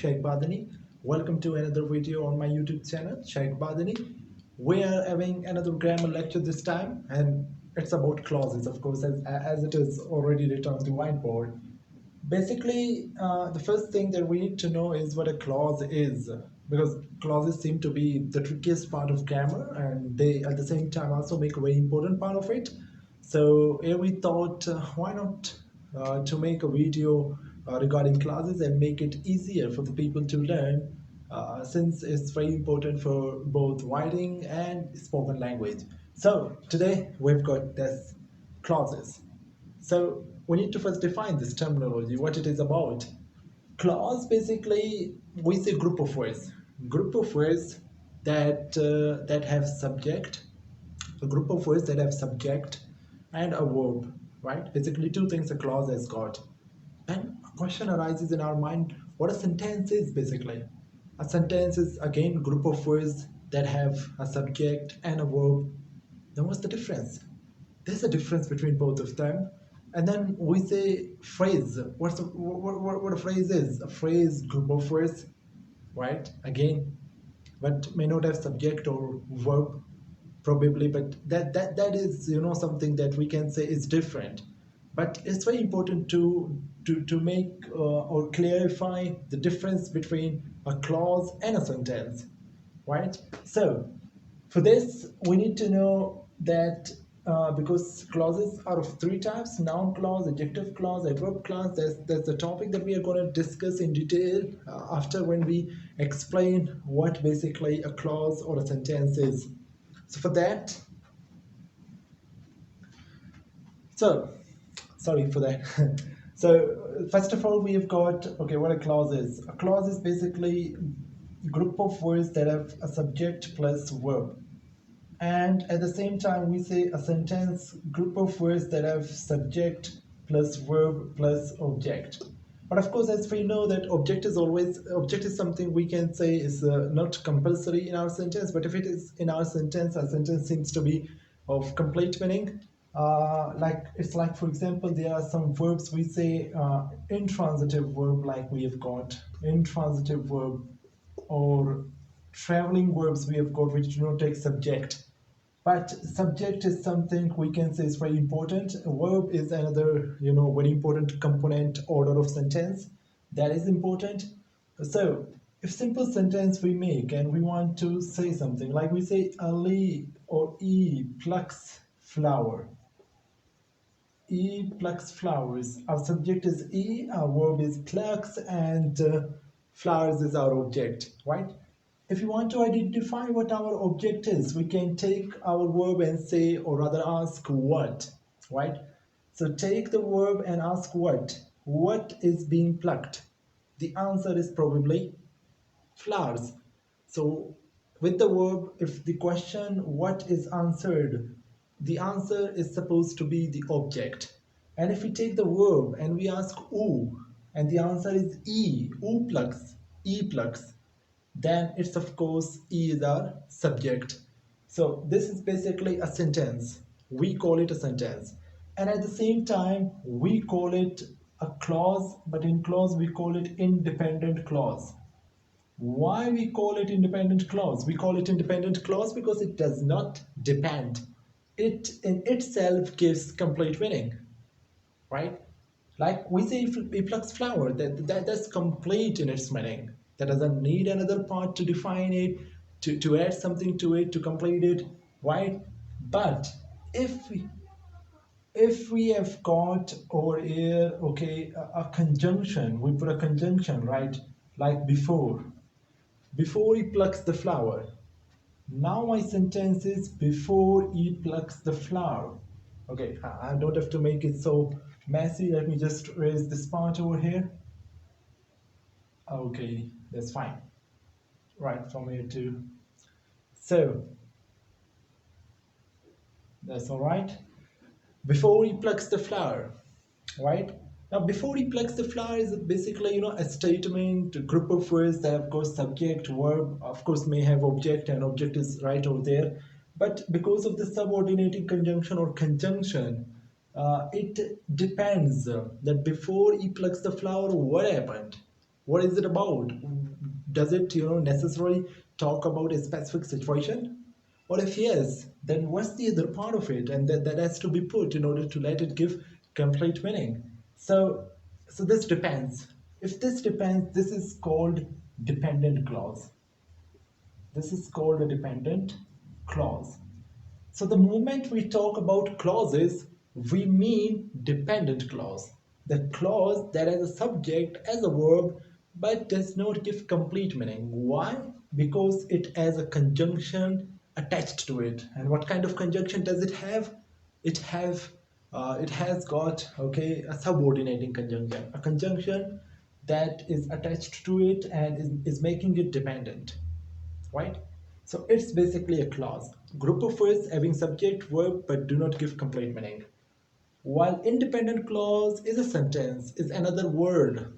Sheikh Badani. Welcome to another video on my YouTube channel, Sheikh Badani. We are having another grammar lecture this time, and it's about clauses, of course, as it is already written on the whiteboard. Basically, the first thing that we need to know is what a clause is, because clauses seem to be the trickiest part of grammar, and they at the same time also make a very important part of it. So here we thought, why not to make a video regarding clauses and make it easier for the people to learn, since it's very important for both writing and spoken language. So today we've got this clauses. So we need to first define this terminology, what it is about. Clause, basically, we say group of words that have subject, a group of words that have subject and a verb, right? Basically, two things a clause has got. And a question arises in our mind: what a sentence is basically. A sentence is again group of words that have a subject and a verb. Then what's the difference? There's a difference between both of them. And then we say phrase. What a phrase is? A phrase, group of words, right? Again, but may not have subject or verb, probably. But that is something that we can say is different. But it's very important to make or clarify the difference between a clause and a sentence, right? So for this, we need to know that because clauses are of three types: noun clause, adjective clause, adverb clause. That's the topic that we are going to discuss in detail after when we explain what basically a clause or a sentence is. So for that, so sorry for that. So first of all, we have got, okay, what a clause is. A clause is basically a group of words that have a subject plus verb. And at the same time, we say a sentence, group of words that have subject plus verb plus object. But of course, as we know that object is something we can say is not compulsory in our sentence. But if it is in our sentence seems to be of complete meaning. Like for example, there are some verbs we say intransitive verb, like we have got intransitive verb, or traveling verbs we have got which do not take subject. But subject is something we can say is very important. A verb is another, very important component order of sentence that is important. So if simple sentence we make and we want to say something, like we say Ali or E plucks flower. E plucks flowers. Our subject is E, our verb is plucks, and flowers is our object, right? If you want to identify what our object is, we can take our verb and say, or rather ask what, right? So take the verb and ask what. What is being plucked? The answer is probably flowers. So with the verb, if the question what is answered, the answer is supposed to be the object. And if we take the verb and we ask who, and the answer is e, who plucks, e plucks, then it's of course e is our subject. So this is basically a sentence. We call it a sentence. And at the same time, we call it a clause, but in clause we call it independent clause. Why we call it independent clause? We call it independent clause because it does not depend. It in itself gives complete meaning, right? Like we say, if it plucks flower, that's complete in its meaning. That doesn't need another part to define it, to add something to it, to complete it, right? But if we have got over here, okay, a conjunction, we put a conjunction, right? Like before he plucks the flower. Now my sentence is before he plucks the flower. Okay, I don't have to make it so messy. Let me just erase this part over here. Okay, that's fine. Right, from here to. So, that's all right. Before he plucks the flower, right? Now, before he plucks the flower is basically, a statement, a group of words that have got subject, verb, of course, may have object, and object is right over there. But because of the subordinating conjunction or conjunction, it depends that before he plucks the flower, what happened? What is it about? Does it, necessarily talk about a specific situation? Or if yes, then what's the other part of it? And that has to be put in order to let it give complete meaning. So, so this depends. If this depends, this is called dependent clause. This is called a dependent clause. So the moment we talk about clauses, we mean dependent clause. The clause that has a subject as a verb but does not give complete meaning. Why? Because it has a conjunction attached to it. And what kind of conjunction does it have? It have it has got a subordinating conjunction, a conjunction that is attached to it and is making it dependent, right? So it's basically a clause. Group of words having subject, verb, but do not give complete meaning. While independent clause is a sentence, is another word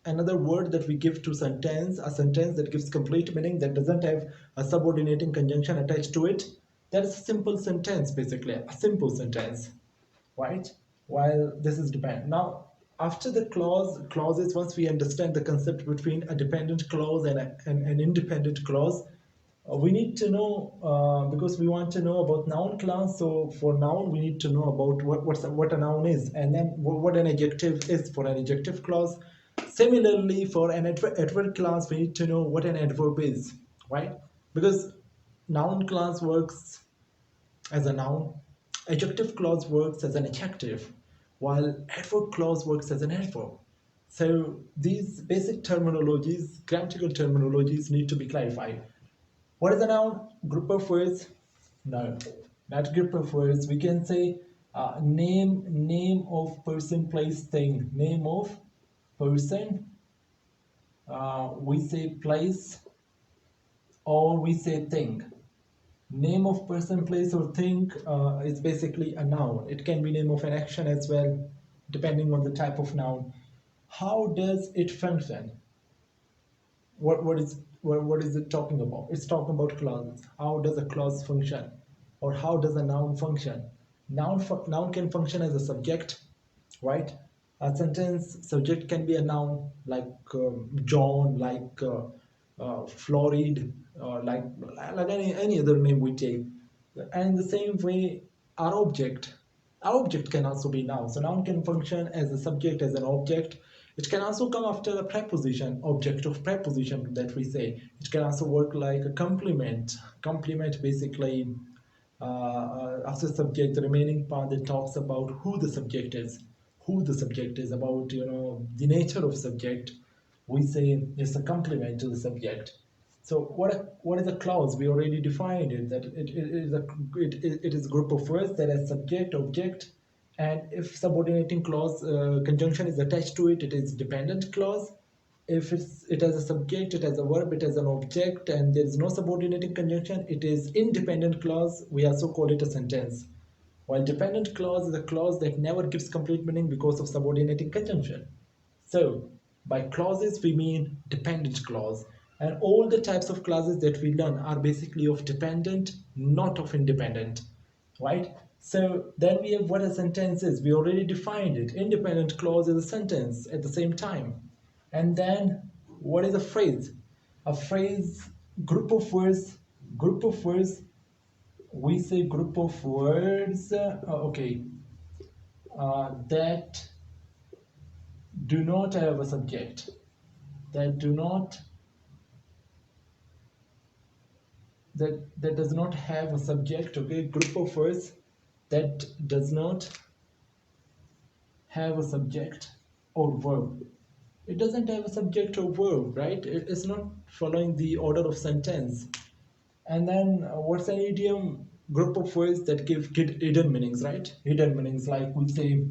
that we give to sentence, a sentence that gives complete meaning that doesn't have a subordinating conjunction attached to it. That is a simple sentence, basically, a simple sentence, right? While this is depend. Now, after the clauses, once we understand the concept between a dependent clause and an independent clause, we need to know because we want to know about noun class. So for noun, we need to know about what a noun is, and then what an adjective is for an adjective clause. Similarly, for an adverb class, we need to know what an adverb is, right? Because noun class works as a noun, adjective clause works as an adjective, while adverb clause works as an adverb. So these basic terminologies, grammatical terminologies, need to be clarified. What is a noun? Group of words? No, not group of words. We can say name of person, place, thing. Name of person. We say place, or we say thing. Name of person, place, or thing is basically a noun. It can be name of an action as well, depending on the type of noun. How does it function? What is it talking about? It's talking about clauses. How does a clause function, or how does a noun function? Noun can function as a subject, right? A sentence subject can be a noun like John, like Florid, like any other name we take. And the same way, our object our object can also be noun. So noun can function as a subject, as an object. It can also come after a preposition, object of preposition that we say. It can also work like a complement. Complement basically after subject, the remaining part that talks about who the subject is, about the nature of subject. We say it's a complement to the subject. So what is a clause? We already defined it, that it is a group of words that has subject, object, and if subordinating clause conjunction is attached to it, it is dependent clause. If it has a subject, it has a verb, it has an object, and there is no subordinating conjunction, it is independent clause. We also call it a sentence. While dependent clause is a clause that never gives complete meaning because of subordinating conjunction. So, by clauses we mean dependent clause, and all the types of clauses that we learn are basically of dependent, not of independent, right? So then we have what a sentence is. We already defined it. Independent clause is a sentence at the same time. And then what is a phrase? A phrase, group of words, group of words. We say group of words. That do not have a subject. That do not that does not have a subject. Okay, group of words that does not have a subject or verb. It doesn't have a subject or verb, right? It's not following the order of sentence. And then what's an idiom? Group of words that give hidden meanings, right? Hidden meanings, like we say,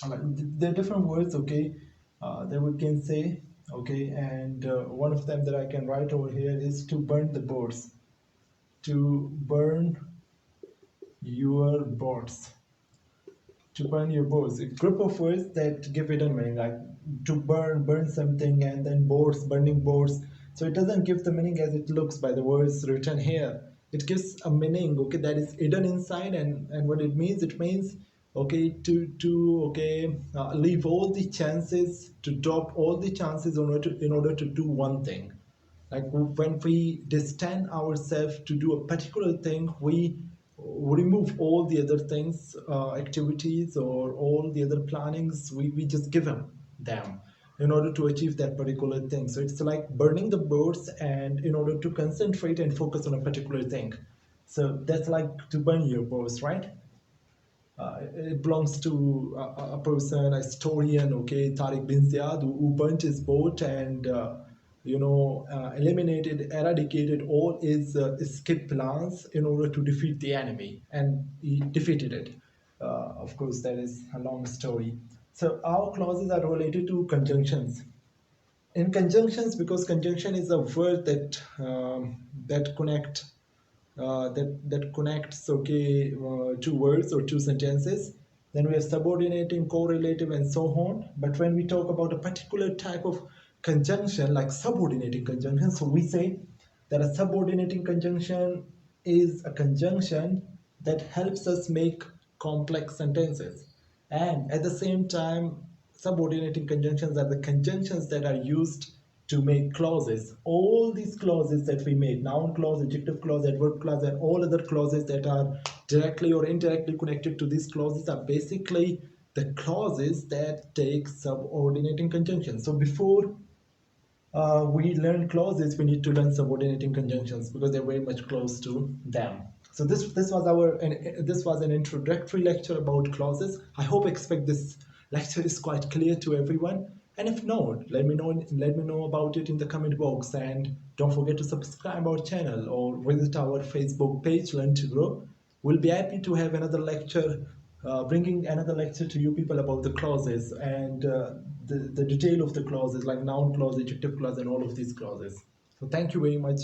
there are different words, okay, that we can say, okay, and one of them that I can write over here is to burn the boats. To burn your boats. To burn your boats. A group of words that give hidden meaning, like to burn something, and then boats, burning boats. So it doesn't give the meaning as it looks by the words written here. It gives a meaning, okay, that is hidden inside, and what it means okay, to leave all the chances, to drop all the chances in order to do one thing. Like when we distance ourselves to do a particular thing, we remove all the other things, activities, or all the other plannings. We just give them in order to achieve that particular thing. So it's like burning the boats, and in order to concentrate and focus on a particular thing. So that's like to burn your boats, right? It belongs to a person, a historian, okay, Tariq bin Ziyad, who burnt his boat and eliminated, eradicated all his escape plans in order to defeat the enemy, and he defeated it. Of course, that is a long story. So our clauses are related to conjunctions. In conjunctions, because conjunction is a word that connects, okay, two words or two sentences. Then we have subordinating, correlative, and so on. But when we talk about a particular type of conjunction, like subordinating conjunction, so we say that a subordinating conjunction is a conjunction that helps us make complex sentences. And at the same time, subordinating conjunctions are the conjunctions that are used to make clauses. All these clauses that we made, noun clause, adjective clause, adverb clause, and all other clauses that are directly or indirectly connected to these clauses, are basically the clauses that take subordinating conjunctions. So before we learn clauses, we need to learn subordinating conjunctions because they're very much close to them. So this was an introductory lecture about clauses. I hope expect this lecture is quite clear to everyone. And if not, let me know about it in the comment box. And don't forget to subscribe our channel or visit our Facebook page, Learn to Grow. We'll be happy to have another lecture, bringing another lecture to you people about the clauses and the detail of the clauses, like noun clause, adjective clause, and all of these clauses. So thank you very much.